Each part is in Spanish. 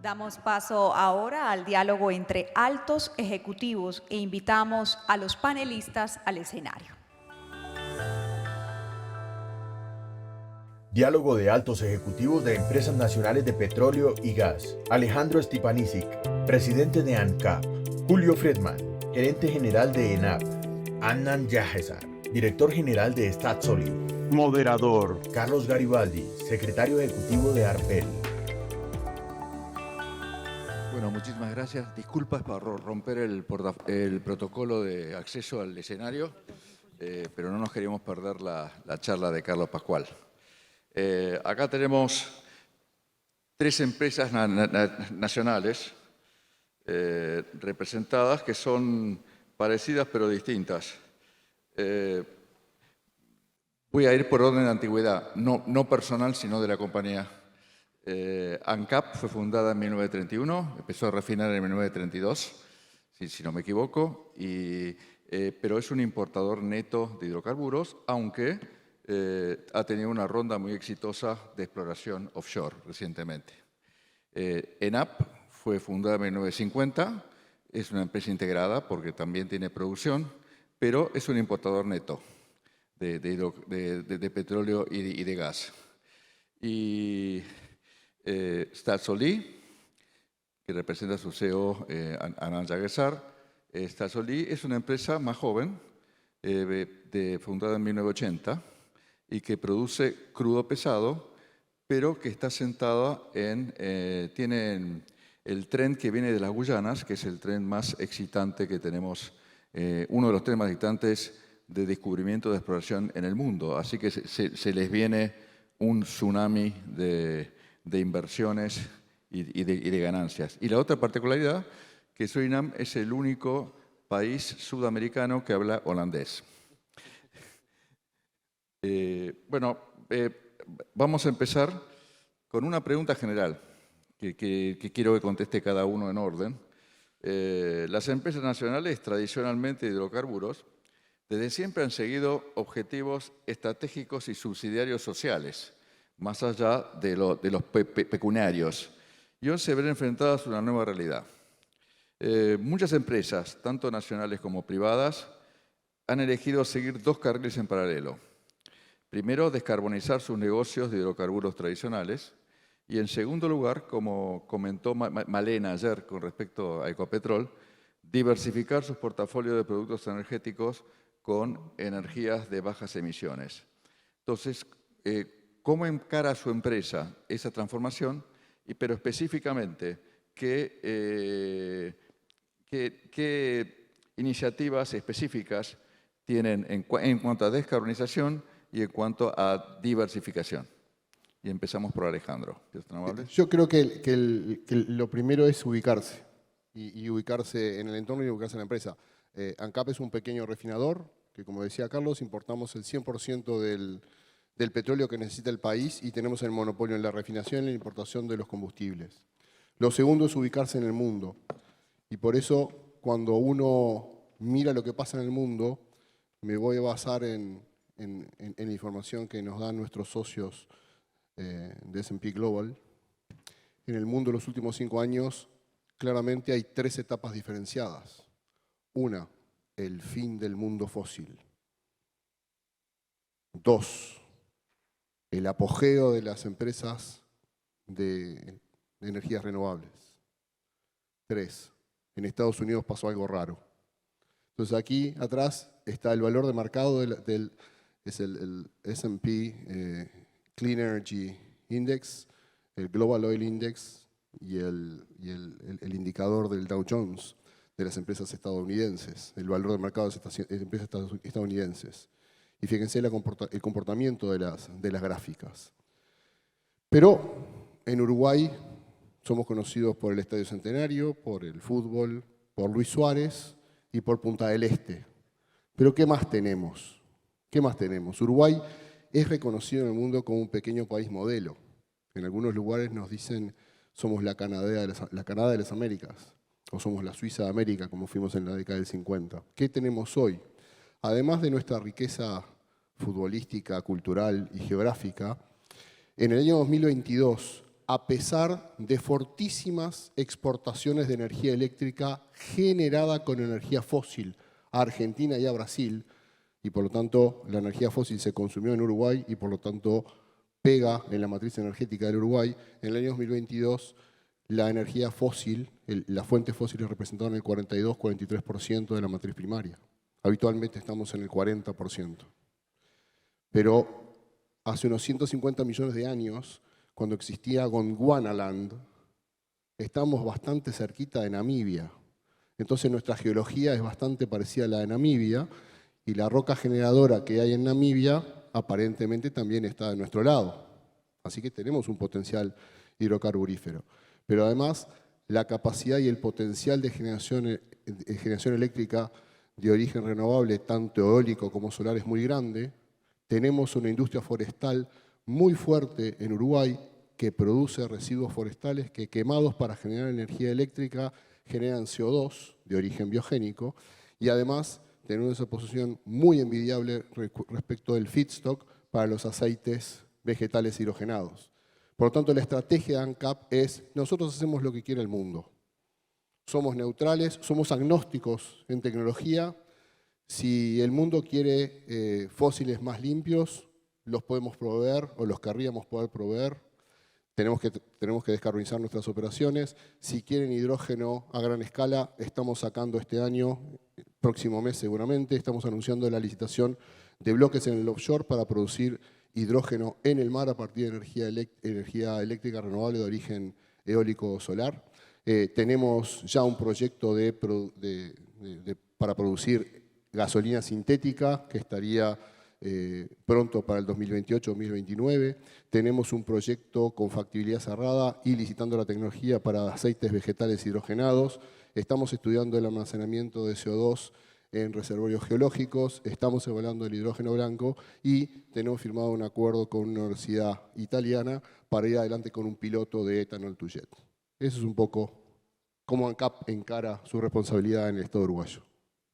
Damos paso ahora al diálogo entre altos ejecutivos e invitamos a los panelistas al escenario. Diálogo de altos ejecutivos de empresas nacionales de petróleo y gas. Alejandro Stipanisic, presidente de ANCAP. Julio Friedman, gerente general de ENAP. Adnan Yahezar, director general de Staatsolie. Moderador. Carlos Garibaldi, secretario ejecutivo de Arpel. Bueno, muchísimas gracias. Disculpas por romper el protocolo de acceso al escenario, pero no nos queríamos perder la charla de Carlos Pascual. Acá tenemos 3 empresas nacionales representadas que son parecidas pero distintas. Voy a ir por orden de antigüedad, no personal, sino de la compañía. ANCAP fue fundada en 1931, empezó a refinar en 1932, si no me equivoco, pero es un importador neto de hidrocarburos, aunque ha tenido una ronda muy exitosa de exploración offshore recientemente. ENAP fue fundada en 1950, es una empresa integrada porque también tiene producción, pero es un importador neto de petróleo y de gas. Y Staatsolie, que representa a su CEO, Adnan Yahezar. Staatsolie es una empresa más joven, fundada en 1980, y que produce crudo pesado, pero que está sentada tiene el tren que viene de las Guyanas, que es el tren más excitante que tenemos, uno de los trenes más excitantes de descubrimiento de exploración en el mundo. Así que se les viene un tsunami de inversiones y de ganancias. Y la otra particularidad, que Surinam es el único país sudamericano que habla holandés. Vamos a empezar con una pregunta general que quiero que conteste cada uno en orden. Las empresas nacionales tradicionalmente de hidrocarburos desde siempre han seguido objetivos estratégicos y subsidiarios sociales, más allá de los pecuniarios, y hoy se ven enfrentadas a una nueva realidad. Muchas empresas, tanto nacionales como privadas, han elegido seguir 2 carriles en paralelo. Primero, descarbonizar sus negocios de hidrocarburos tradicionales, y en segundo lugar, como comentó Malena ayer con respecto a Ecopetrol, diversificar sus portafolios de productos energéticos con energías de bajas emisiones. Entonces, ¿cómo encara su empresa esa transformación? Pero específicamente, ¿qué iniciativas específicas tienen en cuanto a descarbonización y en cuanto a diversificación? Y empezamos por Alejandro. Yo creo que lo primero es ubicarse, y ubicarse en el entorno y ubicarse en la empresa. ANCAP es un pequeño refinador, que como decía Carlos, importamos el 100% del petróleo que necesita el país y tenemos el monopolio en la refinación y la importación de los combustibles. Lo segundo es ubicarse en el mundo. Y por eso, cuando uno mira lo que pasa en el mundo, me voy a basar en la información que nos dan nuestros socios de S&P Global. En el mundo, en los últimos 5 años, claramente hay 3 etapas diferenciadas. Una, el fin del mundo fósil. 2, el apogeo de las empresas de energías renovables. 3, en Estados Unidos pasó algo raro. Entonces aquí atrás está el valor de mercado es el S&P Clean Energy Index, el Global Oil Index y el indicador del Dow Jones de las empresas estadounidenses, el valor de mercado de las empresas estadounidenses. Y fíjense el comportamiento de las gráficas. Pero en Uruguay somos conocidos por el Estadio Centenario, por el fútbol, por Luis Suárez y por Punta del Este. Pero ¿qué más tenemos? ¿Qué más tenemos? Uruguay es reconocido en el mundo como un pequeño país modelo. En algunos lugares nos dicen somos la Canadá de las Américas, o somos la Suiza de América, como fuimos en la década del 50. ¿Qué tenemos hoy? Además de nuestra riqueza futbolística, cultural y geográfica, en el año 2022 a pesar de fortísimas exportaciones de energía eléctrica generada con energía fósil a Argentina y a Brasil, y por lo tanto la energía fósil se consumió en Uruguay y por lo tanto pega en la matriz energética del Uruguay. En el año 2022 la energía fósil, las fuentes fósiles representaron el 42-43% de la matriz primaria. Habitualmente estamos en el 40%. Pero hace unos 150 millones de años, cuando existía Gondwanaland, estamos bastante cerquita de Namibia. Entonces nuestra geología es bastante parecida a la de Namibia y la roca generadora que hay en Namibia aparentemente también está de nuestro lado. Así que tenemos un potencial hidrocarburífero. Pero además, la capacidad y el potencial de generación eléctrica de origen renovable, tanto eólico como solar, es muy grande. Tenemos una industria forestal muy fuerte en Uruguay que produce residuos forestales que, quemados para generar energía eléctrica, generan CO2 de origen biogénico, y además tenemos esa posición muy envidiable respecto del feedstock para los aceites vegetales hidrogenados. Por lo tanto, la estrategia de ANCAP es: nosotros hacemos lo que quiere el mundo. Somos neutrales, somos agnósticos en tecnología. Si el mundo quiere fósiles más limpios, los podemos proveer o los querríamos poder proveer. Tenemos que descarbonizar nuestras operaciones. Si quieren hidrógeno a gran escala, estamos sacando este año, próximo mes seguramente, estamos anunciando la licitación de bloques en el offshore para producir hidrógeno en el mar a partir de energía eléctrica renovable de origen eólico o solar. Tenemos ya un proyecto para producir gasolina sintética que estaría pronto para el 2028-2029. Tenemos un proyecto con factibilidad cerrada y licitando la tecnología para aceites vegetales hidrogenados. Estamos estudiando el almacenamiento de CO2 en reservorios geológicos, estamos evaluando el hidrógeno blanco y tenemos firmado un acuerdo con una universidad italiana para ir adelante con un piloto de ethanol to jet. Eso es un poco cómo ANCAP encara su responsabilidad en el Estado uruguayo.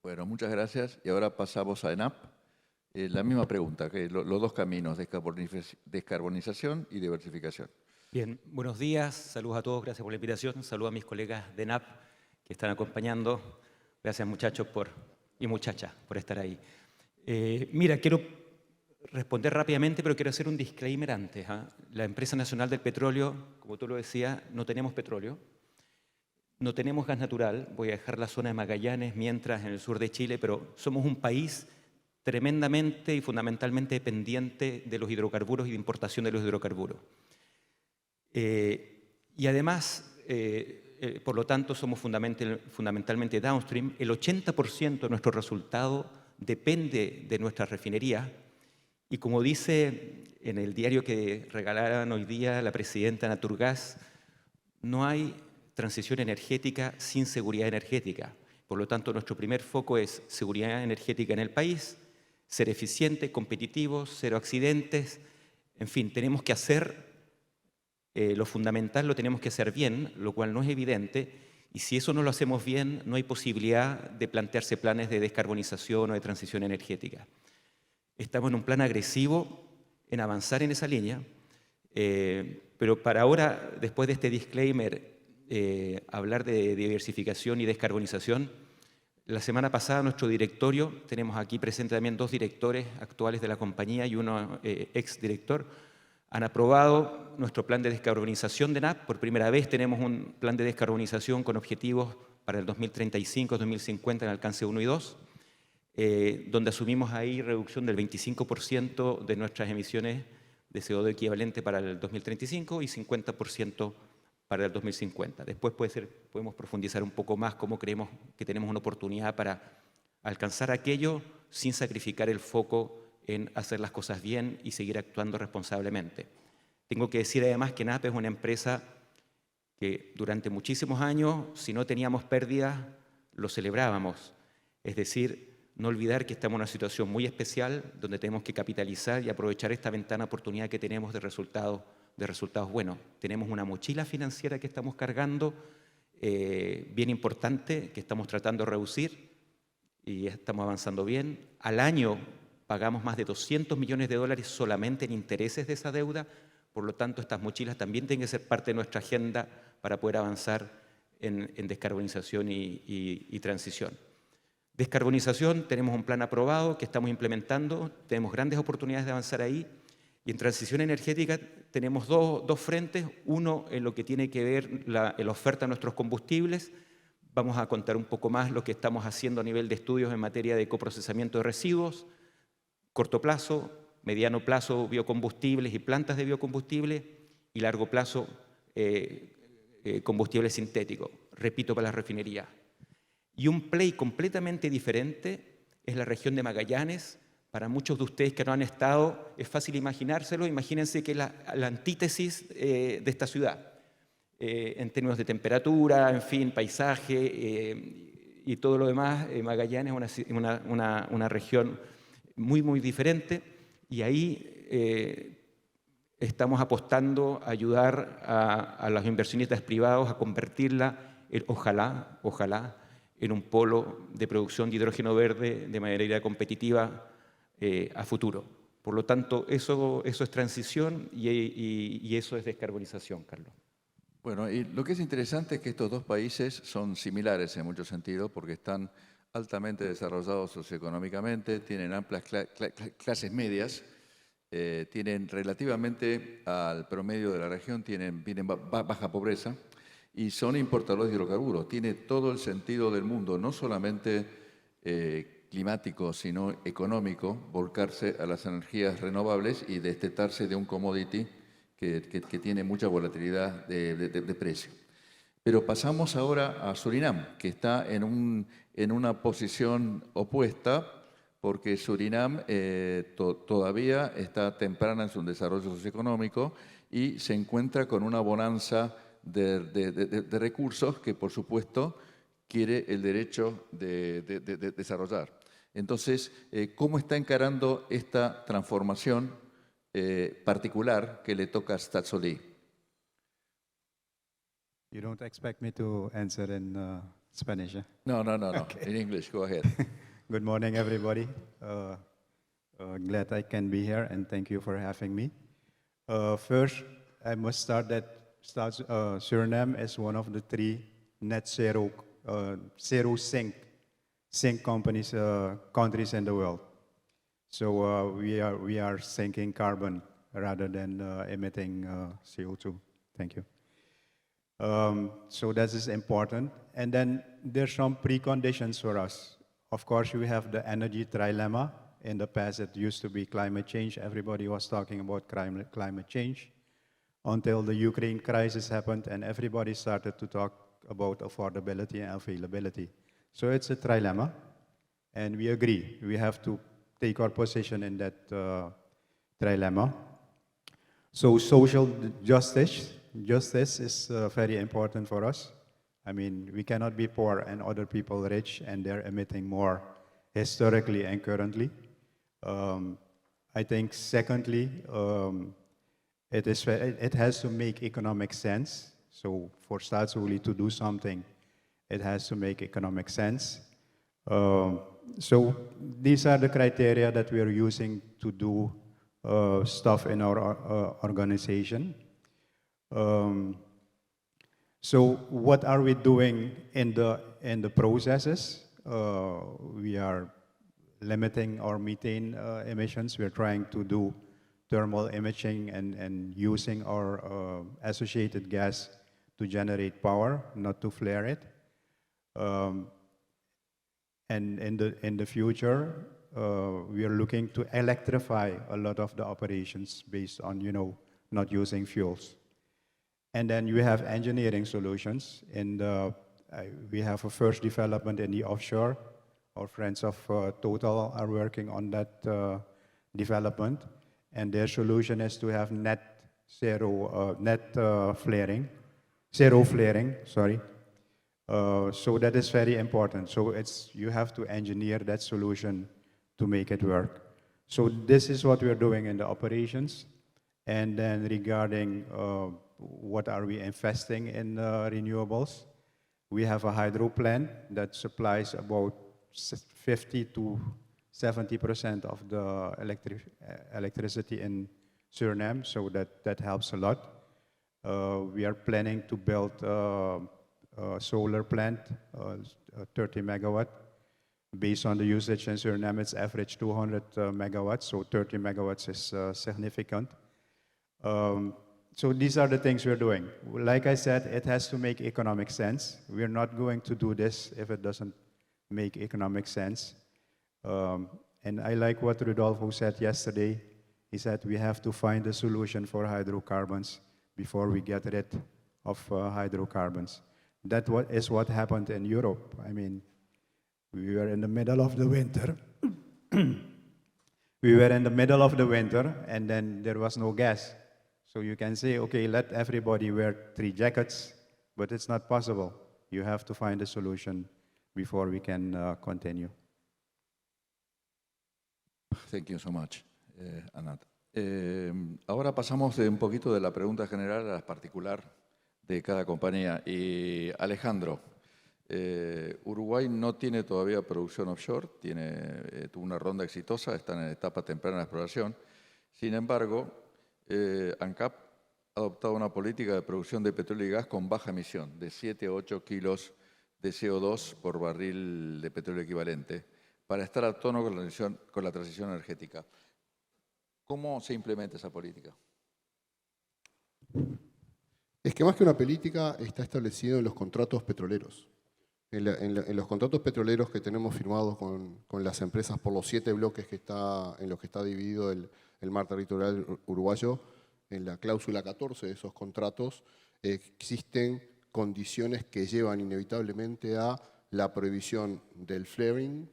Bueno, muchas gracias. Y ahora pasamos a ENAP. La misma pregunta, que los dos caminos, descarbonización y diversificación. Bien, buenos días, saludos a todos, gracias por la invitación, saludos a mis colegas de ENAP que están acompañando. Gracias muchachos y muchachas por estar ahí. Mira, quiero responder rápidamente, pero quiero hacer un disclaimer antes. La Empresa Nacional del Petróleo, como tú lo decías, no tenemos petróleo, no tenemos gas natural, voy a dejar la zona de Magallanes mientras en el sur de Chile, pero somos un país tremendamente y fundamentalmente dependiente de los hidrocarburos y de importación de los hidrocarburos. Y además, por lo tanto, somos fundamentalmente downstream. El 80% de nuestro resultado depende de nuestras refinerías. Y como dice en el diario que regalaron hoy día la presidenta Naturgas, no hay transición energética sin seguridad energética. Por lo tanto, nuestro primer foco es seguridad energética en el país, ser eficientes, competitivos, cero accidentes. En fin, tenemos que hacer lo fundamental, lo tenemos que hacer bien, lo cual no es evidente. Y si eso no lo hacemos bien, no hay posibilidad de plantearse planes de descarbonización o de transición energética. Estamos en un plan agresivo en avanzar en esa línea, pero para ahora, después de este disclaimer, hablar de diversificación y descarbonización. La semana pasada nuestro directorio, tenemos aquí presente también dos directores actuales de la compañía y uno exdirector, han aprobado nuestro plan de descarbonización de ENAP. Por primera vez tenemos un plan de descarbonización con objetivos para el 2035-2050 en alcance 1 y 2, donde asumimos ahí reducción del 25% de nuestras emisiones de CO2 equivalente para el 2035 y 50% para el 2050. Después podemos profundizar un poco más cómo creemos que tenemos una oportunidad para alcanzar aquello sin sacrificar el foco en hacer las cosas bien y seguir actuando responsablemente. Tengo que decir además que ENAP es una empresa que durante muchísimos años, si no teníamos pérdidas, lo celebrábamos. Es decir, no olvidar que estamos en una situación muy especial donde tenemos que capitalizar y aprovechar esta ventana de oportunidad que tenemos de resultados buenos. Tenemos una mochila financiera que estamos cargando, bien importante, que estamos tratando de reducir y estamos avanzando bien. Al año pagamos más de $200 millones solamente en intereses de esa deuda, Por lo tanto, estas mochilas también tienen que ser parte de nuestra agenda para poder avanzar en descarbonización y transición. Descarbonización, tenemos un plan aprobado que estamos implementando, tenemos grandes oportunidades de avanzar ahí. Y en transición energética tenemos dos frentes, uno en lo que tiene que ver la oferta de nuestros combustibles. Vamos a contar un poco más lo que estamos haciendo a nivel de estudios en materia de coprocesamiento de residuos, corto plazo, mediano plazo biocombustibles y plantas de biocombustible, y largo plazo combustible sintético, repito, para la refinería. Y un play completamente diferente es la región de Magallanes. Para muchos de ustedes que no han estado, es fácil imaginárselo. Imagínense que es la antítesis de esta ciudad, en términos de temperatura, en fin, paisaje y todo lo demás. Magallanes es una región muy, muy diferente, y ahí estamos apostando a ayudar a los inversionistas privados a convertirla, ojalá, en un polo de producción de hidrógeno verde de manera competitiva a futuro. Por lo tanto, eso es transición y eso es descarbonización, Carlos. Bueno, y lo que es interesante es que estos dos países son similares en muchos sentidos porque están altamente desarrollados socioeconómicamente, tienen amplias clases medias, tienen relativamente al promedio de la región, tienen baja pobreza y son importadores de hidrocarburos. Tiene todo el sentido del mundo, no solamente climático, sino económico, volcarse a las energías renovables y destetarse de un commodity que tiene mucha volatilidad de precio. Pero pasamos ahora a Surinam, que está en una posición opuesta, porque Surinam todavía está temprana en su desarrollo socioeconómico y se encuentra con una bonanza de recursos que, por supuesto, quiere el derecho de desarrollar. Entonces, ¿cómo está encarando esta transformación particular que le toca a Staatsolie? You don't expect me to answer in Spanish, eh? No. Okay. In English, go ahead. Good morning, everybody. Glad I can be here, and thank you for having me. First, I must start that Suriname is one of the 3 net zero sink countries in the world. So we are sinking carbon rather than emitting CO2. Thank you. So that is important. And then there's some preconditions for us. Of course, we have the energy trilemma. In the past, it used to be climate change. Everybody was talking about climate change until the Ukraine crisis happened and everybody started to talk about affordability and availability. So it's a trilemma, and we agree. We have to take our position in that trilemma. So social justice is very important for us. I mean, we cannot be poor and other people rich, and they're emitting more historically and currently. I think secondly, it has to make economic sense. So for Staatsolie to do something, it has to make economic sense. So these are the criteria that we are using to do stuff in our organization. So what are we doing in the processes? We are limiting our methane emissions. We're trying to do thermal imaging and using our associated gas to generate power, not to flare it. And in the future, we are looking to electrify a lot of the operations based on, not using fuels. And then you have engineering solutions. We have a first development in the offshore. Our friends of Total are working on that development. And their solution is to have zero flaring. So that is very important. So you have to engineer that solution to make it work. So this is what we are doing in the operations. And then regarding what are we investing in renewables, we have a hydro plant that supplies about 50 to 70% of the electricity in Suriname, so that helps a lot. We are planning to build a solar plant, 30 megawatt. Based on the usage in Suriname, it's average 200 megawatts, so 30 megawatts is significant. So these are the things we're doing. Like I said, it has to make economic sense. We're not going to do this if it doesn't make economic sense. And I like what Rodolfo said yesterday. He said we have to find a solution for hydrocarbons before we get rid of hydrocarbons. That is what happened in Europe. I mean, we were in the middle of the winter. We were in the middle of the winter, and then there was no gas. So you can say, okay, let everybody wear 3 jackets, but it's not possible. You have to find a solution before we can continue. Thank you so much, Anat. Ahora pasamos de un poquito de la pregunta general a la particular de cada compañía. Y Alejandro, Uruguay no tiene todavía producción offshore, tuvo una ronda exitosa, está en etapa temprana de exploración. Sin embargo, ANCAP ha adoptado una política de producción de petróleo y gas con baja emisión, de 7 a 8 kilos de CO2 por barril de petróleo equivalente, para estar a tono con la transición energética. ¿Cómo se implementa esa política? Es que más que una política está establecido en los contratos petroleros. En los contratos petroleros que tenemos firmados con las empresas por los 7 bloques en los que está dividido el mar territorial uruguayo, en la cláusula 14 de esos contratos existen condiciones que llevan inevitablemente a la prohibición del flaring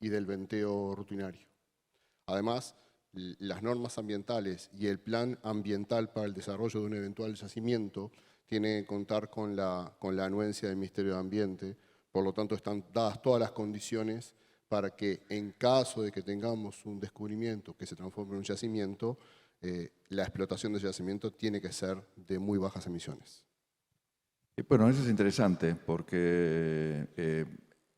y del venteo rutinario. Además, las normas ambientales y el plan ambiental para el desarrollo de un eventual yacimiento tienen que contar con la anuencia del Ministerio de Ambiente. Por lo tanto, están dadas todas las condiciones para que en caso de que tengamos un descubrimiento que se transforme en un yacimiento, la explotación de ese yacimiento tiene que ser de muy bajas emisiones. Bueno, eso es interesante porque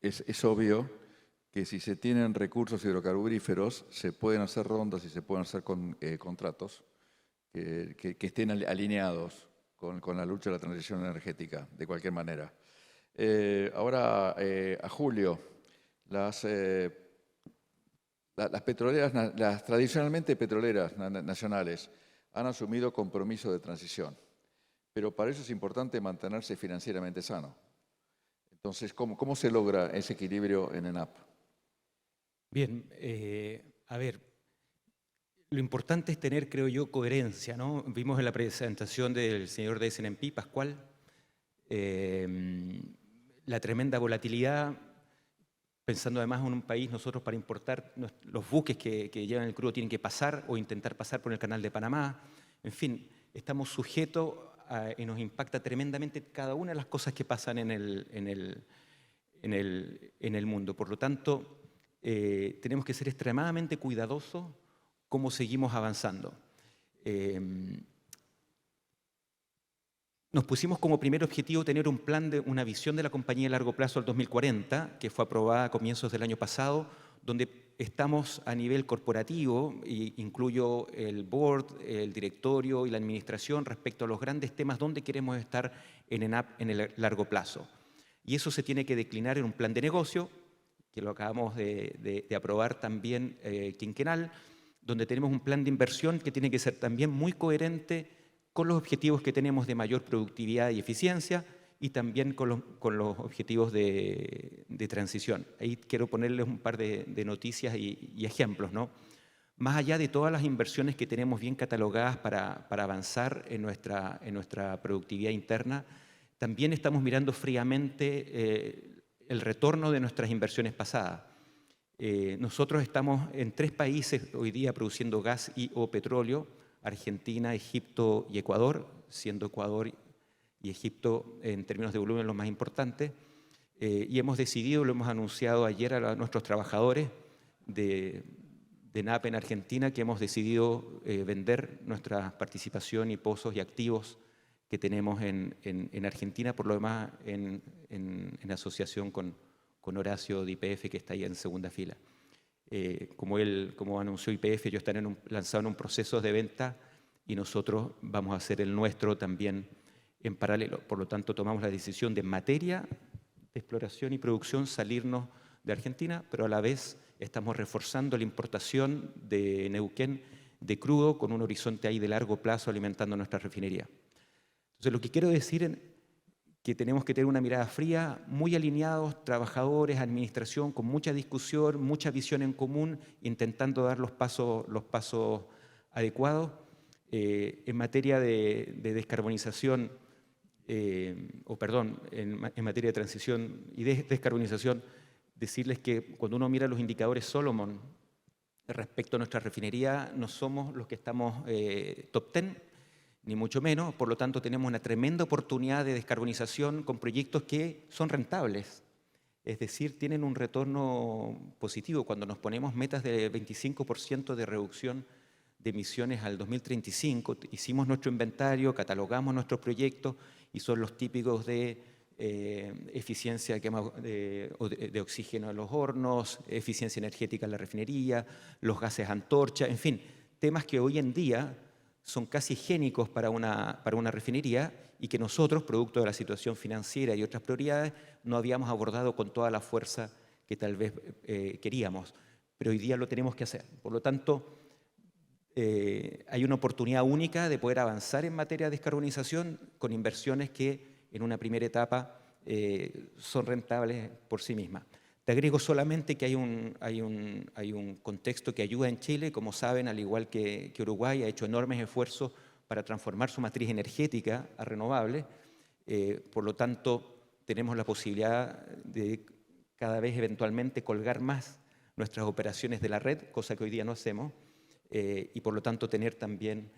es obvio que si se tienen recursos hidrocarburíferos, se pueden hacer rondas y se pueden hacer contratos que estén alineados con la lucha de la transición energética, de cualquier manera. Ahora, a Julio, las petroleras, las tradicionalmente petroleras nacionales han asumido compromiso de transición, pero para eso es importante mantenerse financieramente sano. Entonces, ¿cómo se logra ese equilibrio en ENAP? Bien, a ver, lo importante es tener, creo yo, coherencia, ¿no? Vimos en la presentación del señor de SNP, Pascual, la tremenda volatilidad, pensando además en un país, nosotros para importar los buques que llevan el crudo tienen que pasar o intentar pasar por el canal de Panamá. En fin, estamos sujetos y nos impacta tremendamente cada una de las cosas que pasan en el mundo. Por lo tanto, tenemos que ser extremadamente cuidadosos cómo seguimos avanzando. Nos pusimos como primer objetivo tener un plan una visión de la compañía a largo plazo al 2040, que fue aprobada a comienzos del año pasado, donde estamos a nivel corporativo, e incluyo el board, el directorio y la administración respecto a los grandes temas donde queremos estar en ENAP en el largo plazo. Y eso se tiene que declinar en un plan de negocio, que lo acabamos de aprobar también quinquenal, donde tenemos un plan de inversión que tiene que ser también muy coherente con los objetivos que tenemos de mayor productividad y eficiencia y también con los objetivos de transición. Ahí quiero ponerles un par de noticias y ejemplos, ¿no? Más allá de todas las inversiones que tenemos bien catalogadas para avanzar en nuestra productividad interna, también estamos mirando fríamente el retorno de nuestras inversiones pasadas. Nosotros estamos en 3 países hoy día produciendo gas o petróleo: Argentina, Egipto y Ecuador, siendo Ecuador y Egipto en términos de volumen los más importantes. Y hemos decidido, lo hemos anunciado ayer a nuestros trabajadores de ENAP en Argentina, que hemos decidido vender nuestra participación y pozos y activos que tenemos en Argentina, por lo demás en asociación con Horacio de YPF, que está ahí en segunda fila. Como anunció YPF, ellos están lanzados en un proceso de venta y nosotros vamos a hacer el nuestro también en paralelo. Por lo tanto, tomamos la decisión de en materia de exploración y producción salirnos de Argentina, pero a la vez estamos reforzando la importación de Neuquén de crudo con un horizonte ahí de largo plazo alimentando nuestra refinería. Entonces, lo que quiero decir es que tenemos que tener una mirada fría, muy alineados, trabajadores, administración, con mucha discusión, mucha visión en común, intentando dar los pasos adecuados. En materia de descarbonización, en materia de transición y de descarbonización, decirles que cuando uno mira los indicadores Solomon respecto a nuestra refinería, no somos los que estamos top 10, ni mucho menos. Por lo tanto, tenemos una tremenda oportunidad de descarbonización con proyectos que son rentables. Es decir, tienen un retorno positivo. Cuando nos ponemos metas de 25% de reducción de emisiones al 2035, hicimos nuestro inventario, catalogamos nuestros proyectos y son los típicos de eficiencia de oxígeno en los hornos, eficiencia energética en la refinería, los gases antorcha, en fin, temas que hoy en día son casi higiénicos para una refinería y que nosotros, producto de la situación financiera y otras prioridades, no habíamos abordado con toda la fuerza que tal vez queríamos. Pero hoy día lo tenemos que hacer. Por lo tanto, hay una oportunidad única de poder avanzar en materia de descarbonización con inversiones que en una primera etapa son rentables por sí mismas. Te agrego solamente que hay un contexto que ayuda en Chile. Como saben, al igual que Uruguay, ha hecho enormes esfuerzos para transformar su matriz energética a renovables. Por lo tanto, tenemos la posibilidad de cada vez eventualmente colgar más nuestras operaciones de la red, cosa que hoy día no hacemos, y por lo tanto tener también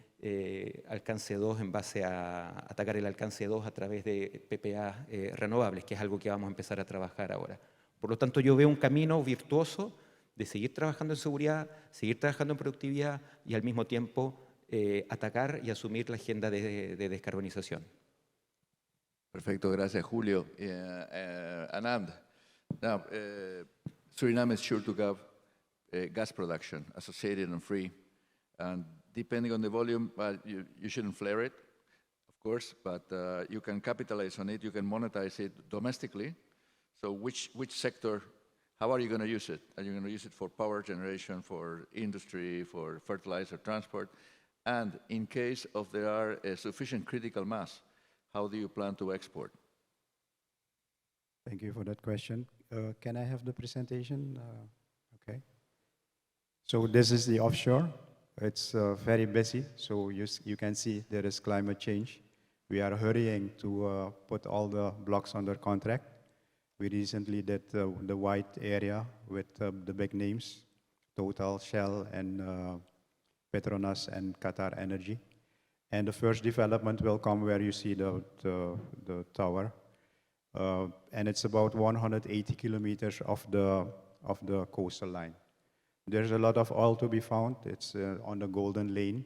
alcance 2 en base a atacar el alcance 2 a través de PPA renovables, que es algo que vamos a empezar a trabajar ahora. Por lo tanto, yo veo un camino virtuoso de seguir trabajando en seguridad, seguir trabajando en productividad y al mismo tiempo atacar y asumir la agenda de descarbonización. Perfecto, gracias Julio. Anand, now, Suriname is sure to have gas production, associated and free. And depending on the volume, well, you shouldn't flare it, of course, but you can capitalize on it, you can monetize it domestically. So which sector, how are you going to use it? Are you going to use it for power generation, for industry, for fertilizer transport? And in case of there are a sufficient critical mass, how do you plan to export? Thank you for that question. Can I have the presentation? Okay. So this is the offshore. It's very busy, so you can see there is climate change. We are hurrying to put all the blocks under contract. We recently did the white area with the big names, Total, Shell, and Petronas and Qatar Energy. And the first development will come where you see the tower. And it's about 180 kilometers of the coastal line. There's a lot of oil to be found. It's on the Golden Lane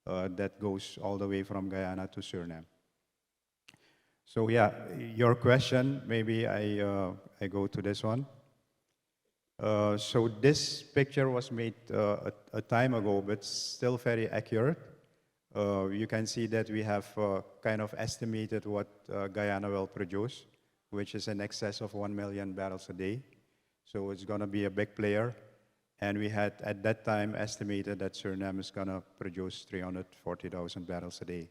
that goes all the way from Guyana to Suriname. So yeah, your question, maybe I go to this one. So this picture was made a time ago, but still very accurate. You can see that we have kind of estimated what Guyana will produce, which is in excess of 1 million barrels a day. So it's going to be a big player. And we had, at that time, estimated that Suriname is going to produce 340,000 barrels a day.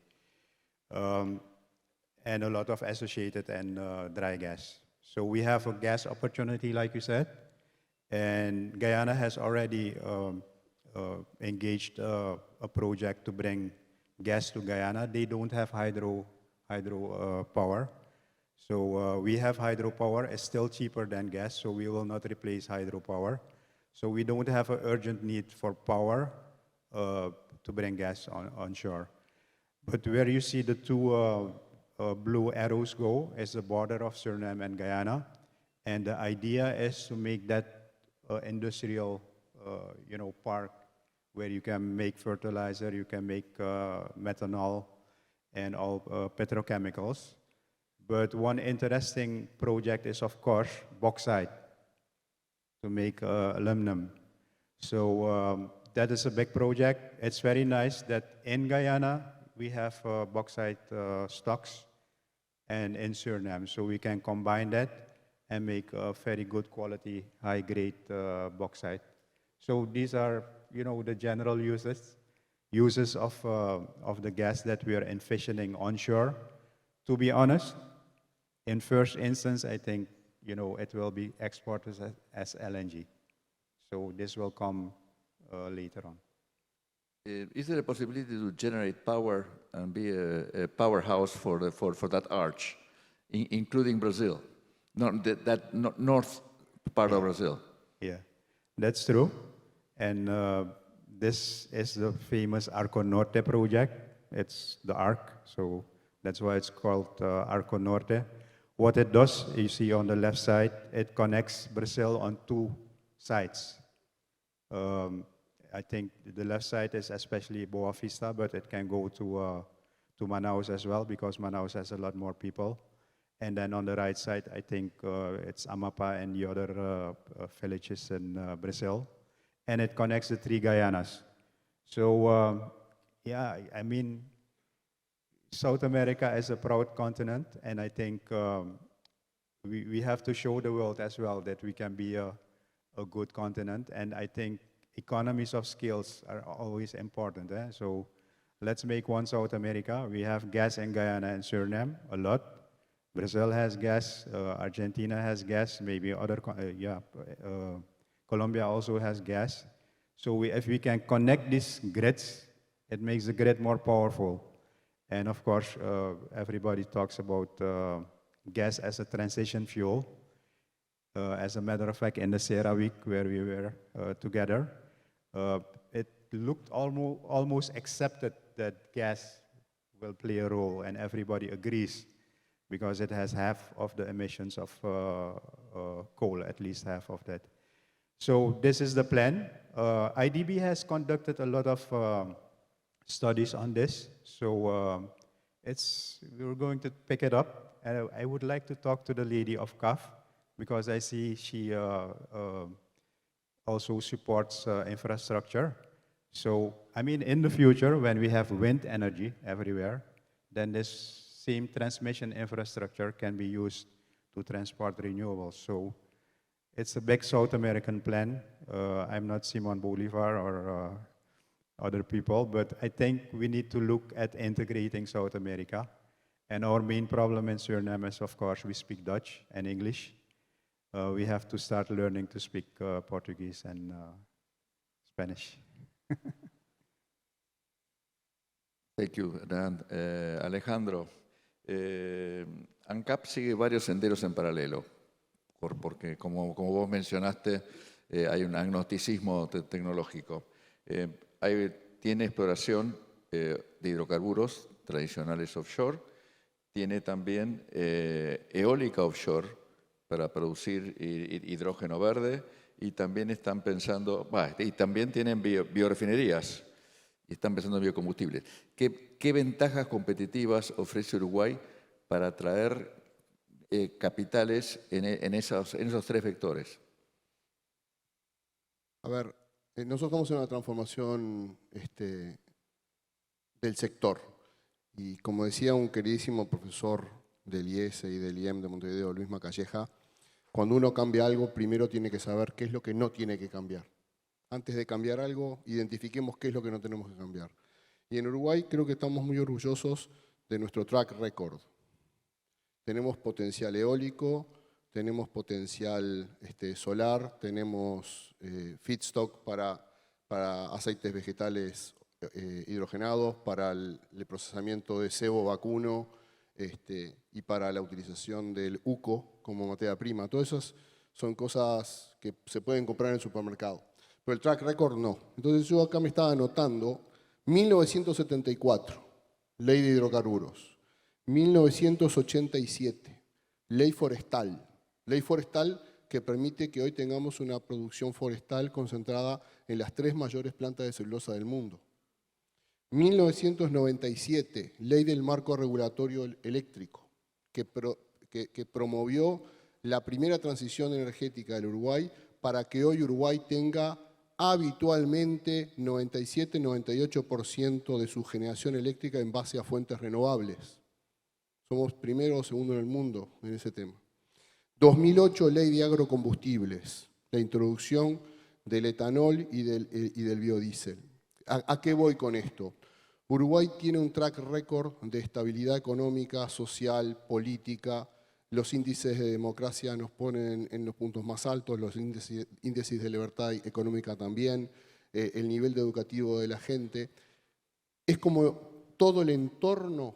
And a lot of associated and dry gas. So we have a gas opportunity, like you said. And Guyana has already engaged a project to bring gas to Guyana. They don't have hydro power. So we have hydropower. It's still cheaper than gas, so we will not replace hydropower. So we don't have an urgent need for power to bring gas onshore. But where you see the two blue arrows go is the border of Suriname and Guyana. And the idea is to make that industrial park where you can make fertilizer, you can make methanol, and all petrochemicals. But one interesting project is, of course, bauxite to make aluminum. So that is a big project. It's very nice that in Guyana we have bauxite stocks and in Suriname, so we can combine that and make a very good quality, high-grade bauxite. So these are, the general uses of the gas that we are envisioning onshore. To be honest, in first instance, I think, it will be exported as LNG. So this will come later on. Is there a possibility to generate power and be a powerhouse for that arch, including Brazil, that north part of Brazil? Yeah, that's true. And this is the famous Arco Norte project. It's the arc, so that's why it's called Arco Norte. What it does, you see on the left side, it connects Brazil on two sides. I think the left side is especially Boa Vista, but it can go to Manaus as well, because Manaus has a lot more people. And then on the right side, I think it's Amapá and the other villages in Brazil. And it connects the three Guyanas. So, yeah, I mean, South America is a proud continent, and I think we have to show the world as well that we can be a good continent. And I think economies of scales are always important. So let's make one South America. We have gas in Guyana and Suriname, a lot. Brazil has gas, Argentina has gas, maybe other, Colombia also has gas. So if we can connect these grids, it makes the grid more powerful. And of course, everybody talks about gas as a transition fuel. As a matter of fact, in the Sierra Week where we were together, it looked almost accepted that gas will play a role, and everybody agrees, because it has half of the emissions of coal, at least half of that. So this is the plan. IDB has conducted a lot of studies on this, so we're going to pick it up. And I would like to talk to the lady of CAF, because I see she also supports infrastructure. So, I mean, in the future, when we have wind energy everywhere, then this same transmission infrastructure can be used to transport renewables. So it's a big South American plan. I'm not Simon Bolivar or other people, but I think we need to look at integrating South America. And our main problem in Suriname is, of course, we speak Dutch and English. We have to start learning to speak Portuguese and Spanish. Thank you, Dan. Alejandro, ANCAP sigue varios senderos en paralelo, porque como vos mencionaste, hay un agnosticismo tecnológico. Tiene exploración de hidrocarburos tradicionales offshore, tiene también eólica offshore para producir hidrógeno verde, y también están pensando, y también tienen biorefinerías, y están pensando en biocombustibles. ¿Qué ventajas competitivas ofrece Uruguay para atraer capitales en esos tres vectores? A ver, nosotros estamos en una transformación del sector. Y como decía un queridísimo profesor del IES y del IEM de Montevideo, Luis Macalleja, cuando uno cambia algo, primero tiene que saber qué es lo que no tiene que cambiar. Antes de cambiar algo, identifiquemos qué es lo que no tenemos que cambiar. Y en Uruguay creo que estamos muy orgullosos de nuestro track record. Tenemos potencial eólico, tenemos potencial solar, tenemos feedstock para aceites vegetales hidrogenados, para el procesamiento de cebo vacuno y para la utilización del UCO como materia prima. Todas esas son cosas que se pueden comprar en el supermercado. Pero el track record no. Entonces yo acá me estaba anotando 1974, Ley de Hidrocarburos. 1987, Ley Forestal. Ley Forestal que permite que hoy tengamos una producción forestal concentrada en las 3 mayores plantas de celulosa del mundo. 1997, Ley del Marco Regulatorio Eléctrico, que promovió la primera transición energética del Uruguay para que hoy Uruguay tenga habitualmente 97-98% de su generación eléctrica en base a fuentes renovables. Somos primero o segundo en el mundo en ese tema. 2008, Ley de Agrocombustibles, la introducción del etanol y del biodiesel. ¿A qué voy con esto? Uruguay tiene un track record de estabilidad económica, social, política. Los índices de democracia nos ponen en los puntos más altos, los índices de libertad económica también, el nivel educativo de la gente. Es como todo el entorno,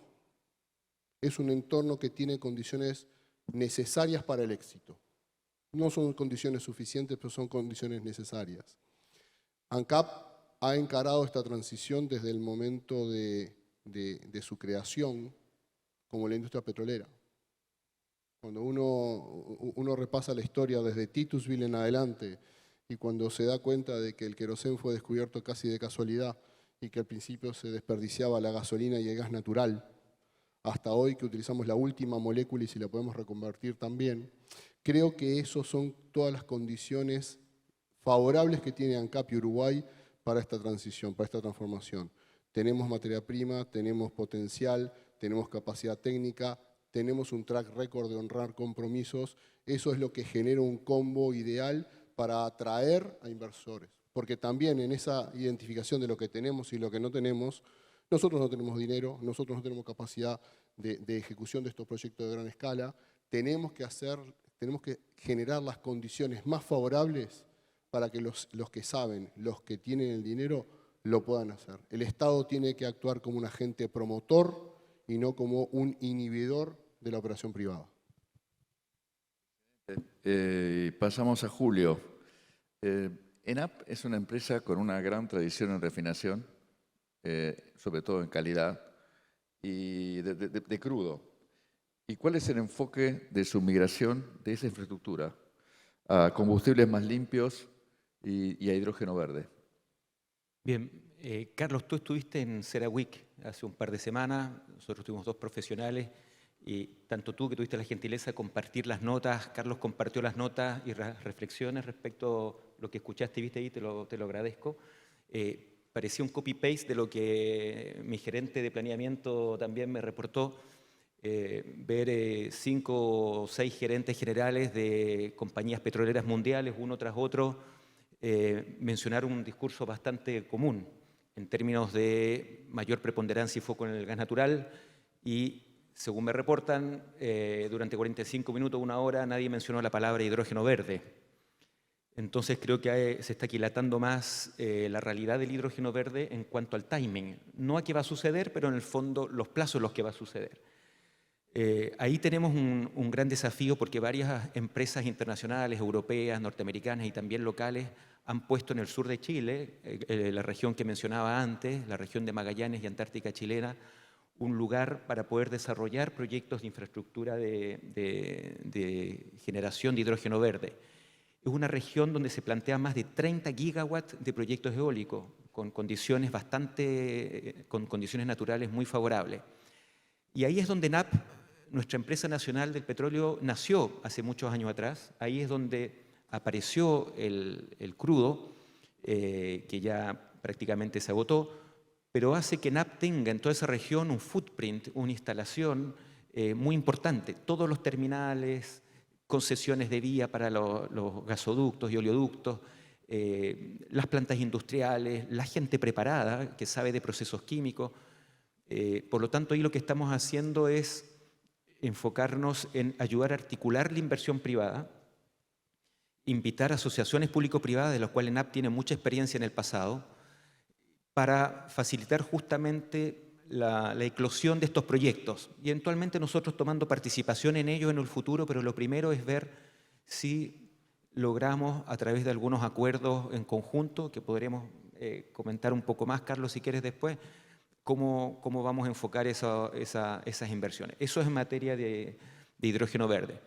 es un entorno que tiene condiciones necesarias para el éxito. No son condiciones suficientes, pero son condiciones necesarias. ANCAP ha encarado esta transición desde el momento de su creación como la industria petrolera. Cuando uno repasa la historia desde Titusville en adelante y cuando se da cuenta de que el querosén fue descubierto casi de casualidad y que al principio se desperdiciaba la gasolina y el gas natural, hasta hoy que utilizamos la última molécula y si la podemos reconvertir también, creo que esas son todas las condiciones favorables que tiene ANCAP y Uruguay para esta transición, para esta transformación. Tenemos materia prima, tenemos potencial, tenemos capacidad técnica, tenemos un track record de honrar compromisos. Eso es lo que genera un combo ideal para atraer a inversores. Porque también en esa identificación de lo que tenemos y lo que no tenemos, nosotros no tenemos dinero, nosotros no tenemos capacidad de ejecución de estos proyectos de gran escala. Tenemos que generar las condiciones más favorables para que los que saben, los que tienen el dinero, lo puedan hacer. El Estado tiene que actuar como un agente promotor y no como un inhibidor de la operación privada. Pasamos a Julio. ENAP es una empresa con una gran tradición en refinación, sobre todo en calidad, y de crudo. ¿Y cuál es el enfoque de su migración de esa infraestructura a combustibles más limpios y a hidrógeno verde? Bien, Carlos, tú estuviste en CERAWeek hace un par de semanas, nosotros tuvimos 2 profesionales, y tanto tú que tuviste la gentileza de compartir las notas, Carlos compartió las notas y reflexiones respecto a lo que escuchaste y viste ahí, te lo agradezco. Parecía un copy-paste de lo que mi gerente de planeamiento también me reportó, ver 5 o 6 gerentes generales de compañías petroleras mundiales, uno tras otro, mencionar un discurso bastante común en términos de mayor preponderancia y foco en el gas natural y, según me reportan, durante 45 minutos, 1 hora, nadie mencionó la palabra hidrógeno verde. Entonces creo que se está aquilatando más la realidad del hidrógeno verde en cuanto al timing. No a qué va a suceder, pero en el fondo los plazos en los que va a suceder. Ahí tenemos un gran desafío porque varias empresas internacionales, europeas, norteamericanas y también locales han puesto en el sur de Chile, la región que mencionaba antes, la región de Magallanes y Antártica chilena, un lugar para poder desarrollar proyectos de infraestructura de generación de hidrógeno verde. Es una región donde se plantean más de 30 gigawatts de proyectos eólicos con condiciones naturales muy favorables. Y ahí es donde NAP, nuestra empresa nacional del petróleo, nació hace muchos años atrás. Ahí es donde apareció el crudo, que ya prácticamente se agotó, pero hace que NAP tenga en toda esa región un footprint, una instalación muy importante. Todos los terminales, concesiones de vía para los gasoductos y oleoductos, las plantas industriales, la gente preparada que sabe de procesos químicos. Por lo tanto, ahí lo que estamos haciendo es enfocarnos en ayudar a articular la inversión privada, invitar a asociaciones público-privadas, de las cuales NAP tiene mucha experiencia en el pasado, para facilitar justamente la eclosión de estos proyectos y eventualmente nosotros tomando participación en ellos en el futuro, pero lo primero es ver si logramos a través de algunos acuerdos en conjunto, que podremos comentar un poco más, Carlos, si quieres después, cómo vamos a enfocar esas inversiones. Eso es en materia de hidrógeno verde.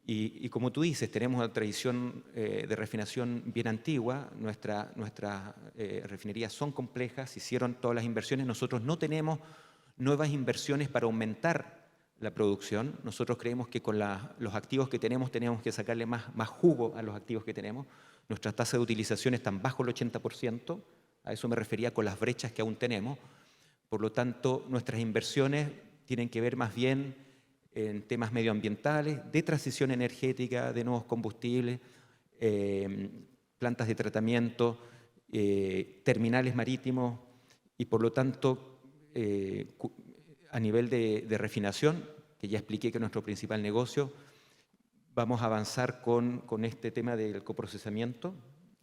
Y como tú dices, tenemos una tradición de refinación bien antigua, nuestras refinerías son complejas, se hicieron todas las inversiones, nosotros no tenemos nuevas inversiones para aumentar la producción. Nosotros creemos que con los activos que tenemos que sacarle más jugo a los activos que tenemos. Nuestra tasa de utilización está bajo el 80%, a eso me refería con las brechas que aún tenemos. Por lo tanto, nuestras inversiones tienen que ver más bien en temas medioambientales, de transición energética, de nuevos combustibles, plantas de tratamiento, terminales marítimos y por lo tanto a nivel de refinación, que ya expliqué que es nuestro principal negocio, vamos a avanzar con este tema del coprocesamiento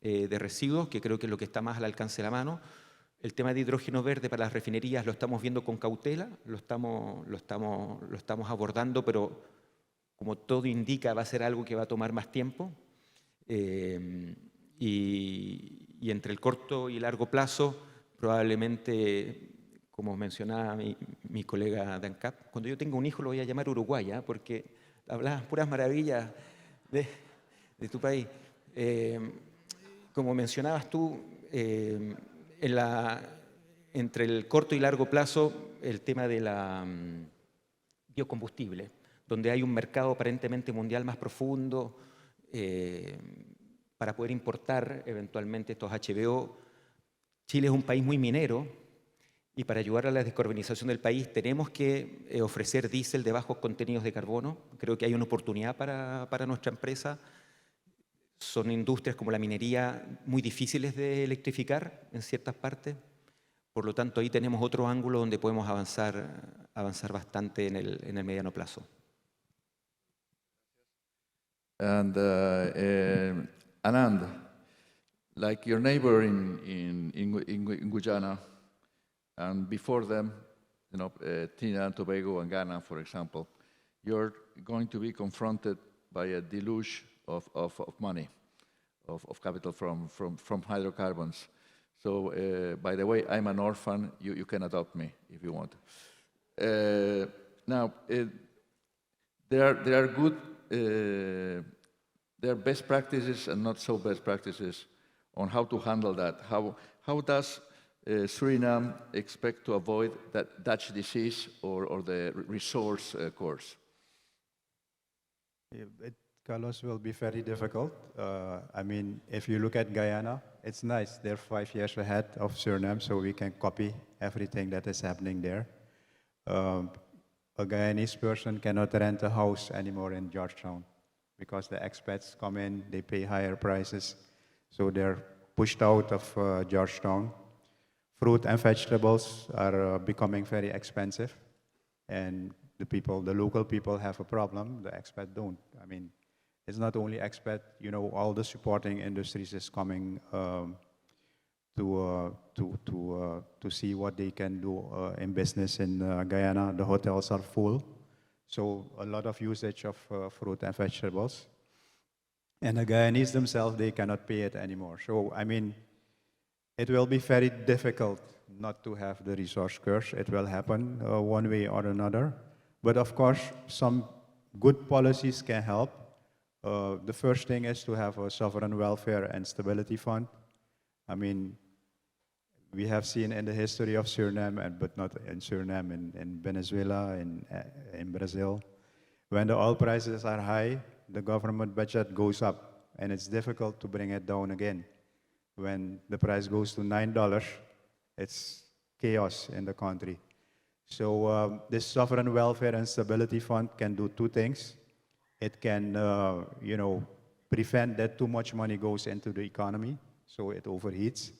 de residuos, que creo que es lo que está más al alcance de la mano. El tema de hidrógeno verde para las refinerías lo estamos viendo con cautela, lo estamos abordando, pero como todo indica va a ser algo que va a tomar más tiempo. Y entre el corto y largo plazo, probablemente, como mencionaba mi colega de ANCAP, cuando yo tenga un hijo lo voy a llamar Uruguay, porque hablas puras maravillas de tu país. Como mencionabas tú, entre el corto y largo plazo, el tema de la biocombustible, donde hay un mercado aparentemente mundial más profundo para poder importar eventualmente estos HBO. Chile es un país muy minero y para ayudar a la descarbonización del país tenemos que ofrecer diésel de bajos contenidos de carbono. Creo que hay una oportunidad para nuestra empresa. Son industrias como la minería muy difíciles de electrificar en ciertas partes. Por lo tanto, ahí tenemos otro ángulo donde podemos avanzar bastante en el mediano plazo. And Anand, like your neighbor in Guyana, and before them, Trinidad and Tobago and Ghana, for example, you're going to be confronted by a deluge of money, of capital from hydrocarbons. So, by the way, I'm an orphan. You can adopt me if you want. Now, there are good, there are best practices and not so best practices on how to handle that. How does Suriname expect to avoid that Dutch disease or the resource course? Carlos, will be very difficult. I mean, if you look at Guyana, it's nice. They're 5 years ahead of Suriname, so we can copy everything that is happening there. A Guyanese person cannot rent a house anymore in Georgetown because the expats come in, they pay higher prices, so they're pushed out of Georgetown. Fruit and vegetables are becoming very expensive, and the local people have a problem, the expat don't. I mean, it's not only expat, all the supporting industries is coming to see what they can do in business in Guyana. The hotels are full, so a lot of usage of fruit and vegetables. And the Guyanese themselves, they cannot pay it anymore. So, I mean, it will be very difficult not to have the resource curse. It will happen one way or another. But of course, some good policies can help. The first thing is to have a sovereign welfare and stability fund. I mean, we have seen in the history of Suriname, but not in Suriname, in Venezuela, in Brazil, when the oil prices are high, the government budget goes up, and it's difficult to bring it down again. When the price goes to $9, it's chaos in the country. So this sovereign welfare and stability fund can do two things. It can, prevent that too much money goes into the economy, so it overheats.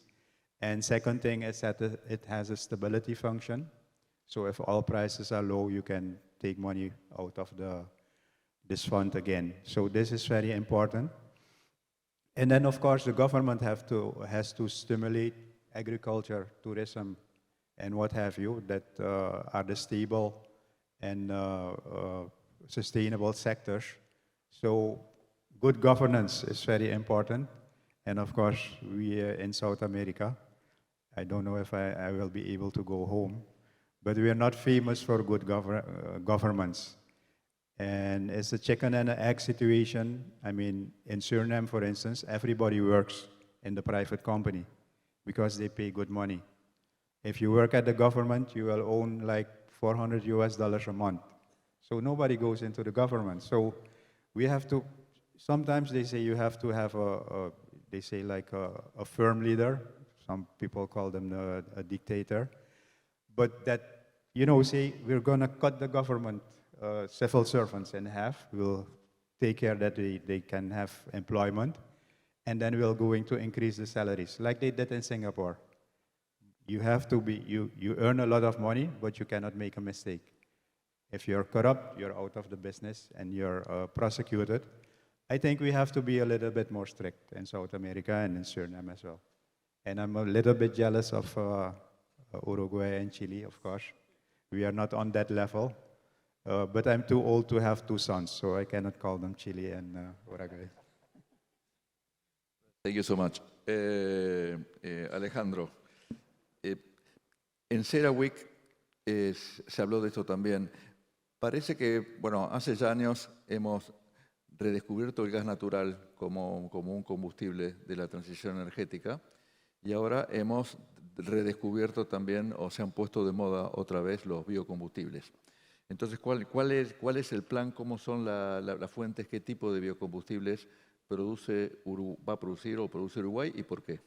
And second thing is that it has a stability function. So if oil prices are low, you can take money out of this fund again. So this is very important. And then, of course, the government has to stimulate agriculture, tourism, and what have you, that are the stable and sustainable sectors. So good governance is very important. And of course, we in South America, I don't know if I will be able to go home, but we are not famous for good governments. And it's a chicken and an egg situation. I mean, in Suriname, for instance, everybody works in the private company because they pay good money. If you work at the government, you will own like $400 a month. So nobody goes into the government. So we have to, sometimes they say you have to have they say like a firm leader. Some people call them a dictator. But that, you know, say we're going to cut the government civil servants in half. We'll take care that they can have employment. And then we're going to increase the salaries, like they did in Singapore. You have to be, you earn a lot of money, but you cannot make a mistake. If you're corrupt, you're out of the business and you're prosecuted. I think we have to be a little bit more strict in South America and in Suriname as well. And I'm a little bit jealous of Uruguay and Chile, of course. We are not on that level. But I'm too old to have two sons, so I cannot call them Chile and Uruguay. Thank you so much. Alejandro, en CERAWeek se habló de esto también. Parece que, bueno, hace ya años hemos redescubierto el gas natural como un combustible de la transición energética y ahora hemos redescubierto también, o se han puesto de moda otra vez, los biocombustibles. Entonces, ¿cuál es el plan? ¿Cómo son las fuentes? ¿Qué tipo de biocombustibles va a producir o produce Uruguay y por qué?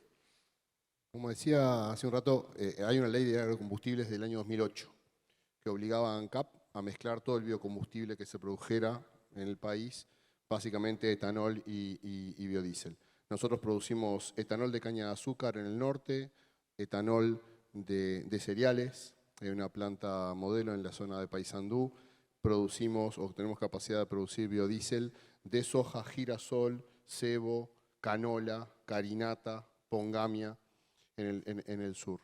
Como decía hace un rato, hay una ley de agrocombustibles del año 2008 que obligaba a ANCAP a mezclar todo el biocombustible que se produjera en el país, básicamente etanol y biodiesel. Nosotros producimos etanol de caña de azúcar en el norte, etanol de cereales, hay una planta modelo en la zona de Paysandú, producimos o tenemos capacidad de producir biodiesel de soja, girasol, cebo, canola, carinata, pongamia en el sur.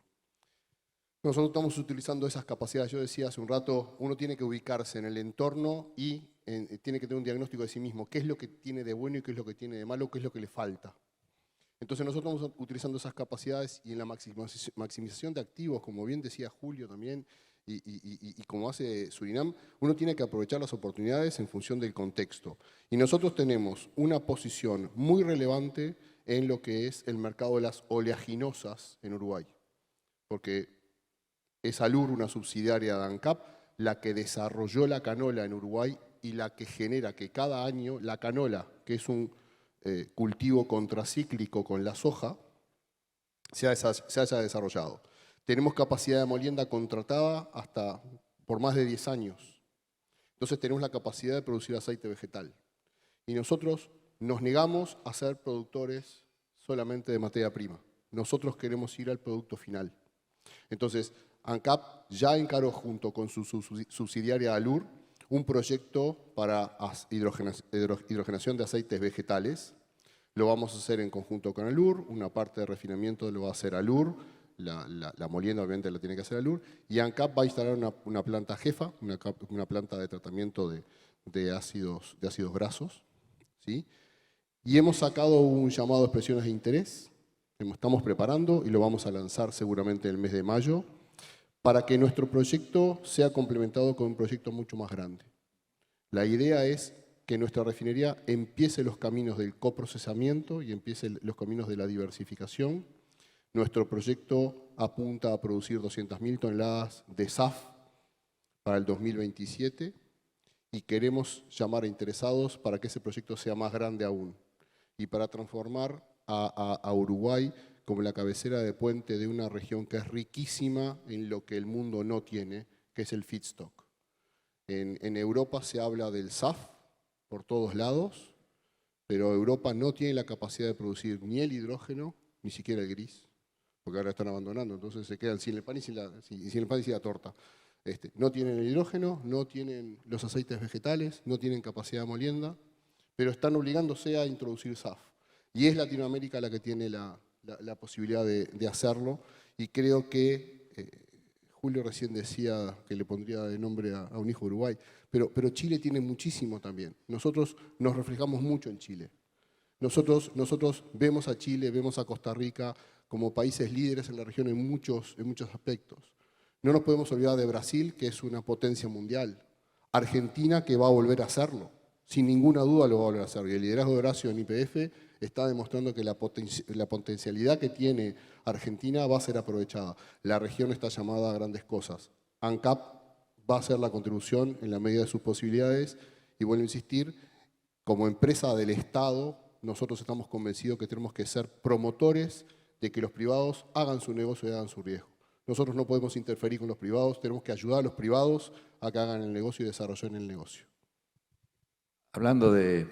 Nosotros estamos utilizando esas capacidades. Yo decía hace un rato, uno tiene que ubicarse en el entorno y tiene que tener un diagnóstico de sí mismo. ¿Qué es lo que tiene de bueno y qué es lo que tiene de malo? ¿Qué es lo que le falta? Entonces nosotros estamos utilizando esas capacidades y en la maximización de activos, como bien decía Julio también, y como hace Surinam, uno tiene que aprovechar las oportunidades en función del contexto. Y nosotros tenemos una posición muy relevante en lo que es el mercado de las oleaginosas en Uruguay, porque es Alur, una subsidiaria de ANCAP, la que desarrolló la canola en Uruguay y la que genera que cada año la canola, que es un cultivo contracíclico con la soja, se haya desarrollado. Tenemos capacidad de molienda contratada hasta por más de 10 años. Entonces tenemos la capacidad de producir aceite vegetal. Y nosotros nos negamos a ser productores solamente de materia prima. Nosotros queremos ir al producto final. Entonces, ANCAP ya encaró junto con su subsidiaria Alur un proyecto para hidrogenación de aceites vegetales. Lo vamos a hacer en conjunto con Alur, una parte de refinamiento lo va a hacer Alur, la molienda obviamente la tiene que hacer Alur, y ANCAP va a instalar una planta jefa, una planta de tratamiento de ácidos grasos, ¿sí? Y hemos sacado un llamado de expresiones de interés, estamos preparando y lo vamos a lanzar seguramente en el mes de mayo, para que nuestro proyecto sea complementado con un proyecto mucho más grande. La idea es que nuestra refinería empiece los caminos del coprocesamiento y empiece los caminos de la diversificación. Nuestro proyecto apunta a producir 200.000 toneladas de SAF para el 2027 y queremos llamar a interesados para que ese proyecto sea más grande aún y para transformar a Uruguay como la cabecera de puente de una región que es riquísima en lo que el mundo no tiene, que es el feedstock. En Europa se habla del SAF por todos lados, pero Europa no tiene la capacidad de producir ni el hidrógeno, ni siquiera el gris, porque ahora están abandonando, entonces se quedan sin el pan y sin la torta. No tienen el hidrógeno, no tienen los aceites vegetales, no tienen capacidad de molienda, pero están obligándose a introducir SAF. Y es Latinoamérica la que tiene la posibilidad de hacerlo, y creo que Julio recién decía que le pondría de nombre a un hijo de Uruguay, pero Chile tiene muchísimo también. Nosotros nos reflejamos mucho en Chile. Nosotros vemos a Chile, vemos a Costa Rica como países líderes en la región en muchos aspectos. No nos podemos olvidar de Brasil, que es una potencia mundial. Argentina, que va a volver a hacerlo. Sin ninguna duda lo va a volver a hacer. Y el liderazgo de Horacio en YPF está demostrando que la potencialidad que tiene Argentina va a ser aprovechada. La región está llamada a grandes cosas. ANCAP va a hacer la contribución en la medida de sus posibilidades. Y vuelvo a insistir, como empresa del Estado, nosotros estamos convencidos que tenemos que ser promotores de que los privados hagan su negocio y hagan su riesgo. Nosotros no podemos interferir con los privados, tenemos que ayudar a los privados a que hagan el negocio y desarrollen el negocio. Hablando de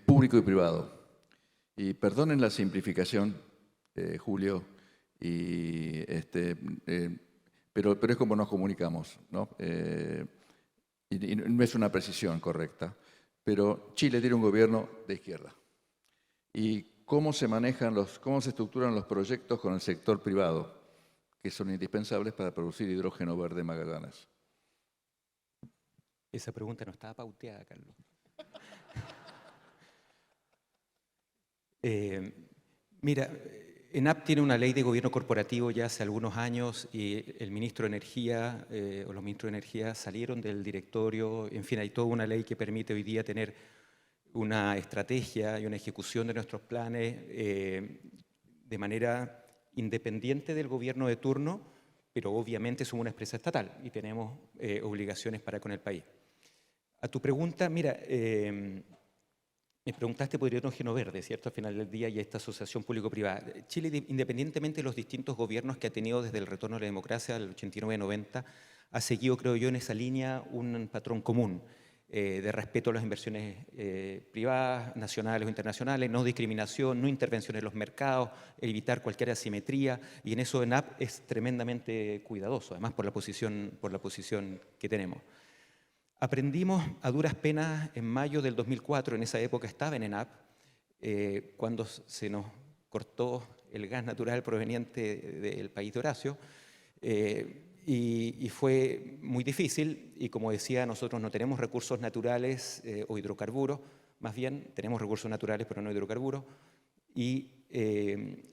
público y privado, y perdonen la simplificación, Julio, pero es como nos comunicamos, ¿no? Y no es una precisión correcta, pero Chile tiene un gobierno de izquierda. ¿Y cómo se manejan cómo se estructuran los proyectos con el sector privado, que son indispensables para producir hidrógeno verde en Magallanes? Esa pregunta no estaba pauteada, Carlos. Mira, ENAP tiene una ley de gobierno corporativo ya hace algunos años y el ministro de Energía o los ministros de Energía salieron del directorio. En fin, hay toda una ley que permite hoy día tener una estrategia y una ejecución de nuestros planes de manera independiente del gobierno de turno, pero obviamente somos una empresa estatal y tenemos obligaciones para con el país. A tu pregunta, mira, me preguntaste por hidrógeno verde, ¿cierto? Al final del día y esta asociación público-privada. Chile, independientemente de los distintos gobiernos que ha tenido desde el retorno a la democracia del 89-90, ha seguido, creo yo, en esa línea un patrón común de respeto a las inversiones privadas, nacionales o internacionales, no discriminación, no intervención en los mercados, evitar cualquier asimetría, y en eso ENAP es tremendamente cuidadoso, además por la posición que tenemos. Aprendimos a duras penas en mayo del 2004, en esa época estaba en ENAP, cuando se nos cortó el gas natural proveniente del país de Horacio, y fue muy difícil, y como decía, nosotros no tenemos recursos naturales o hidrocarburos, más bien tenemos recursos naturales pero no hidrocarburos, y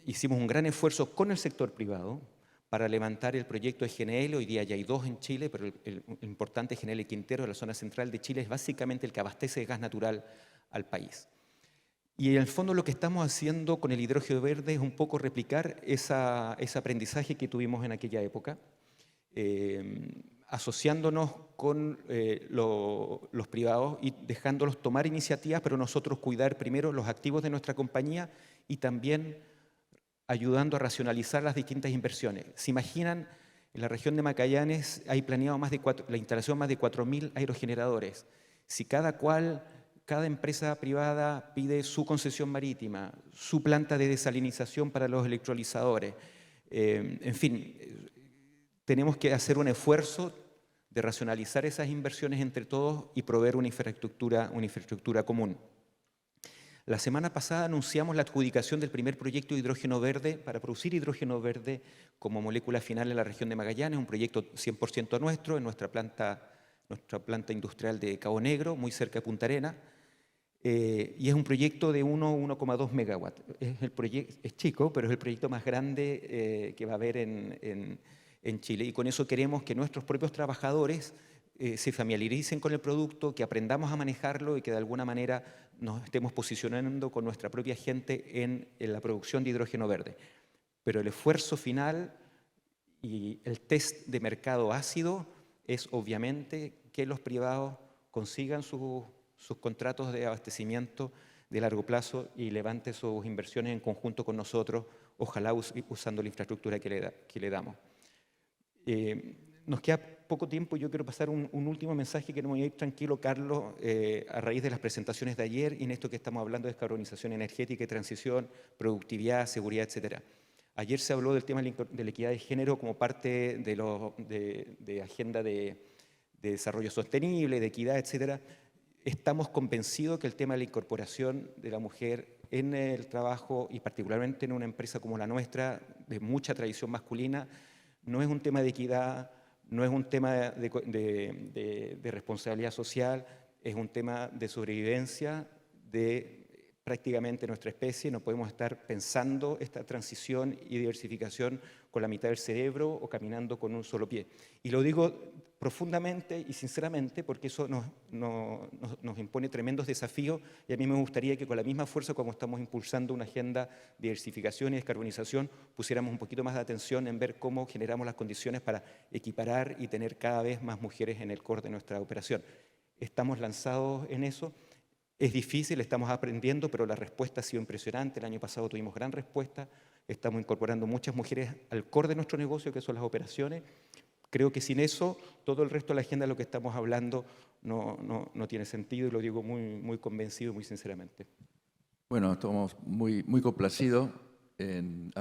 hicimos un gran esfuerzo con el sector privado para levantar el proyecto de GNL. Hoy día ya hay 2 en Chile, pero el importante GNL Quintero de la zona central de Chile es básicamente el que abastece de gas natural al país. Y en el fondo lo que estamos haciendo con el hidrógeno verde es un poco replicar ese aprendizaje que tuvimos en aquella época, asociándonos con los privados y dejándolos tomar iniciativas, pero nosotros cuidar primero los activos de nuestra compañía y también ayudando a racionalizar las distintas inversiones. ¿Se imaginan? En la región de Magallanes hay planeado la instalación de más de 4.000 aerogeneradores. Si cada empresa privada pide su concesión marítima, su planta de desalinización para los electrolizadores, en fin, tenemos que hacer un esfuerzo de racionalizar esas inversiones entre todos y proveer una infraestructura común. La semana pasada anunciamos la adjudicación del primer proyecto de hidrógeno verde para producir hidrógeno verde como molécula final en la región de Magallanes, un proyecto 100% nuestro, en nuestra planta industrial de Cabo Negro, muy cerca de Punta Arenas, y es un proyecto de 1,2 megawatts. Es chico, pero es el proyecto más grande que va a haber en Chile, y con eso queremos que nuestros propios trabajadores se familiaricen con el producto, que aprendamos a manejarlo y que de alguna manera nos estemos posicionando con nuestra propia gente en la producción de hidrógeno verde. Pero el esfuerzo final y el test de mercado ácido es obviamente que los privados consigan sus contratos de abastecimiento de largo plazo y levanten sus inversiones en conjunto con nosotros, ojalá usando la infraestructura que le damos. Nos queda poco tiempo y yo quiero pasar un último mensaje que no me voy a ir tranquilo, Carlos, a raíz de las presentaciones de ayer y en esto que estamos hablando de descarbonización energética y transición, productividad, seguridad, etc. Ayer se habló del tema de la equidad de género como parte de agenda de desarrollo sostenible, de equidad, etc. Estamos convencidos que el tema de la incorporación de la mujer en el trabajo y particularmente en una empresa como la nuestra, de mucha tradición masculina, no es un tema de equidad, no es un tema de responsabilidad social, es un tema de sobrevivencia de prácticamente nuestra especie. No podemos estar pensando esta transición y diversificación con la mitad del cerebro o caminando con un solo pie. Y lo digo profundamente y sinceramente porque eso nos impone tremendos desafíos y a mí me gustaría que con la misma fuerza como estamos impulsando una agenda de diversificación y descarbonización pusiéramos un poquito más de atención en ver cómo generamos las condiciones para equiparar y tener cada vez más mujeres en el core de nuestra operación. Estamos lanzados en eso. Es difícil, estamos aprendiendo, pero la respuesta ha sido impresionante. El año pasado tuvimos gran respuesta. Estamos incorporando muchas mujeres al core de nuestro negocio, que son las operaciones. Creo que sin eso, todo el resto de la agenda de lo que estamos hablando no tiene sentido y lo digo muy convencido y muy sinceramente. Bueno, estamos muy complacidos en...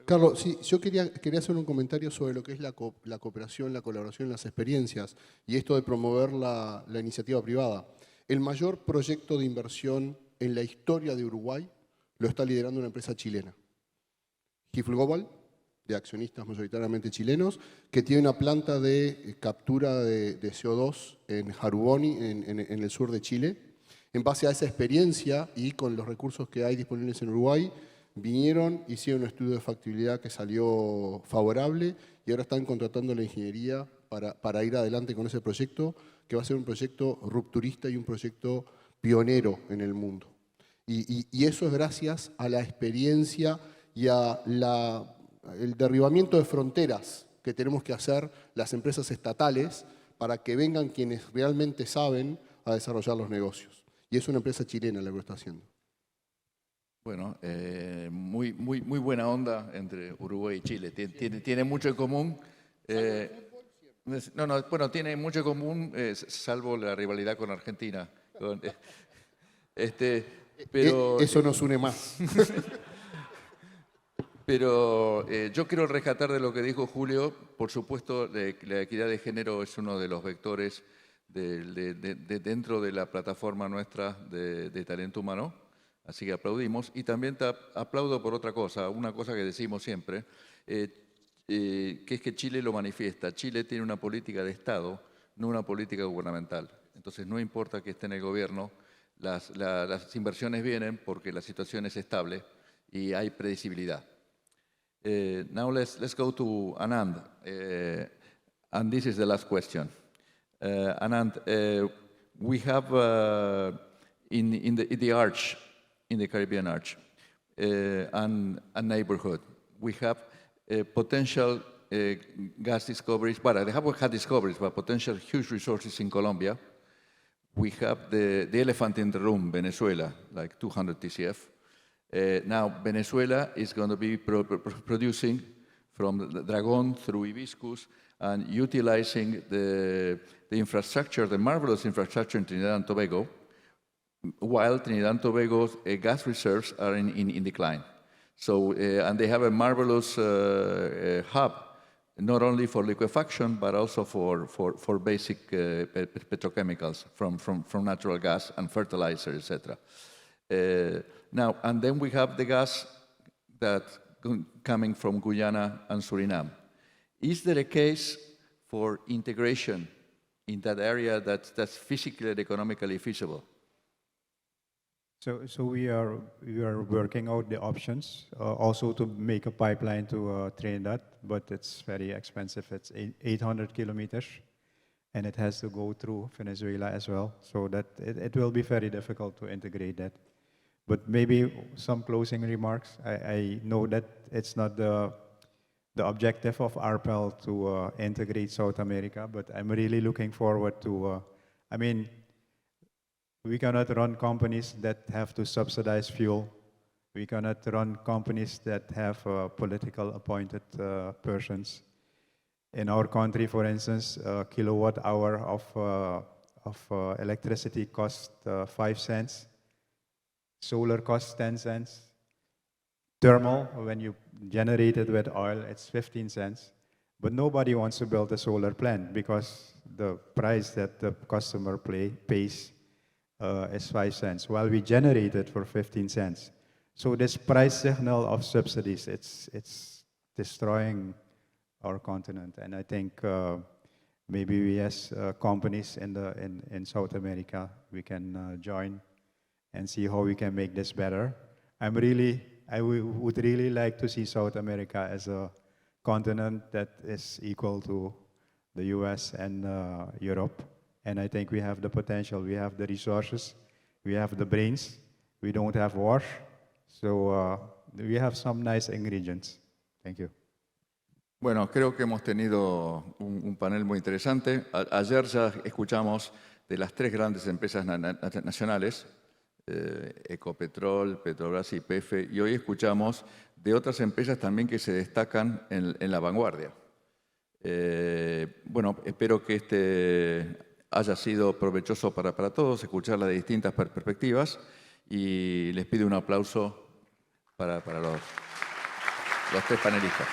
Carlos, sí, yo quería hacer un comentario sobre lo que es la cooperación, la colaboración, las experiencias y esto de promover la iniciativa privada. El mayor proyecto de inversión en la historia de Uruguay lo está liderando una empresa chilena, GIF Global, de accionistas mayoritariamente chilenos, que tiene una planta de captura de CO2 en Jaruboni, en el sur de Chile. En base a esa experiencia y con los recursos que hay disponibles en Uruguay, vinieron, hicieron un estudio de factibilidad que salió favorable y ahora están contratando la ingeniería para ir adelante con ese proyecto, que va a ser un proyecto rupturista y un proyecto pionero en el mundo. Y eso es gracias a la experiencia y a el derribamiento de fronteras que tenemos que hacer las empresas estatales para que vengan quienes realmente saben a desarrollar los negocios. Y es una empresa chilena la que lo está haciendo. Bueno, muy buena onda entre Uruguay y Chile. Tiene mucho en común. Bueno, tiene mucho en común, salvo la rivalidad con Argentina. Pero, eso nos une más. Pero yo quiero rescatar de lo que dijo Julio. Por supuesto, la equidad de género es uno de los vectores dentro de la plataforma nuestra de talento humano. Así que aplaudimos. Y también te aplaudo por otra cosa, una cosa que decimos siempre, que es que Chile lo manifiesta. Chile tiene una política de Estado, no una política gubernamental. Entonces no importa que esté en el gobierno, las inversiones vienen porque la situación es estable y hay predecibilidad. Now let's go to Anand, and this is the last question. Anand, we have in the arch, in the Caribbean arch, and a neighborhood, we have potential gas discoveries. Well, they haven't had discoveries, but potential huge resources in Colombia. We have the elephant in the room, Venezuela, like 200 TCF. Now, Venezuela is going to be producing from the Dragón through Hibiscus and utilizing the infrastructure, the marvelous infrastructure in Trinidad and Tobago, while Trinidad and Tobago's gas reserves are in decline. So, and they have a marvelous hub, not only for liquefaction, but also for basic petrochemicals from natural gas and fertilizer, etc. Now, and then we have the gas that's coming from Guyana and Suriname. Is there a case for integration in that area that's physically and economically feasible? So we are working out the options, also to make a pipeline to Trinidad, but it's very expensive. It's 800 kilometers, and it has to go through Venezuela as well, so that it will be very difficult to integrate that. But maybe some closing remarks. I know that it's not the objective of ARPEL to integrate South America, but I'm really looking forward to, we cannot run companies that have to subsidize fuel. We cannot run companies that have political appointed persons. In our country, for instance, a kilowatt hour of electricity costs 5 cents. Solar costs 10 cents. Thermal, when you generate it with oil, it's 15 cents. But nobody wants to build a solar plant because the price that the customer pays is 5 cents, while we generate it for 15 cents. So this price signal of subsidies, it's destroying our continent. And I think maybe we as companies in South America, we can join and see how we can make this better. I would really like to see South America as a continent that is equal to the US and Europe. And I think we have the potential, we have the resources, we have the brains, we don't have war. So we have some nice ingredients. Thank you. Bueno, creo que hemos tenido un panel muy interesante. Ayer ya escuchamos de las 3 grandes empresas nacionales, Ecopetrol, Petrobras y YPF, y hoy escuchamos de otras empresas también que se destacan en la vanguardia. Bueno, espero que haya sido provechoso para todos, escuchar las distintas perspectivas, y les pido un aplauso para los 3 panelistas.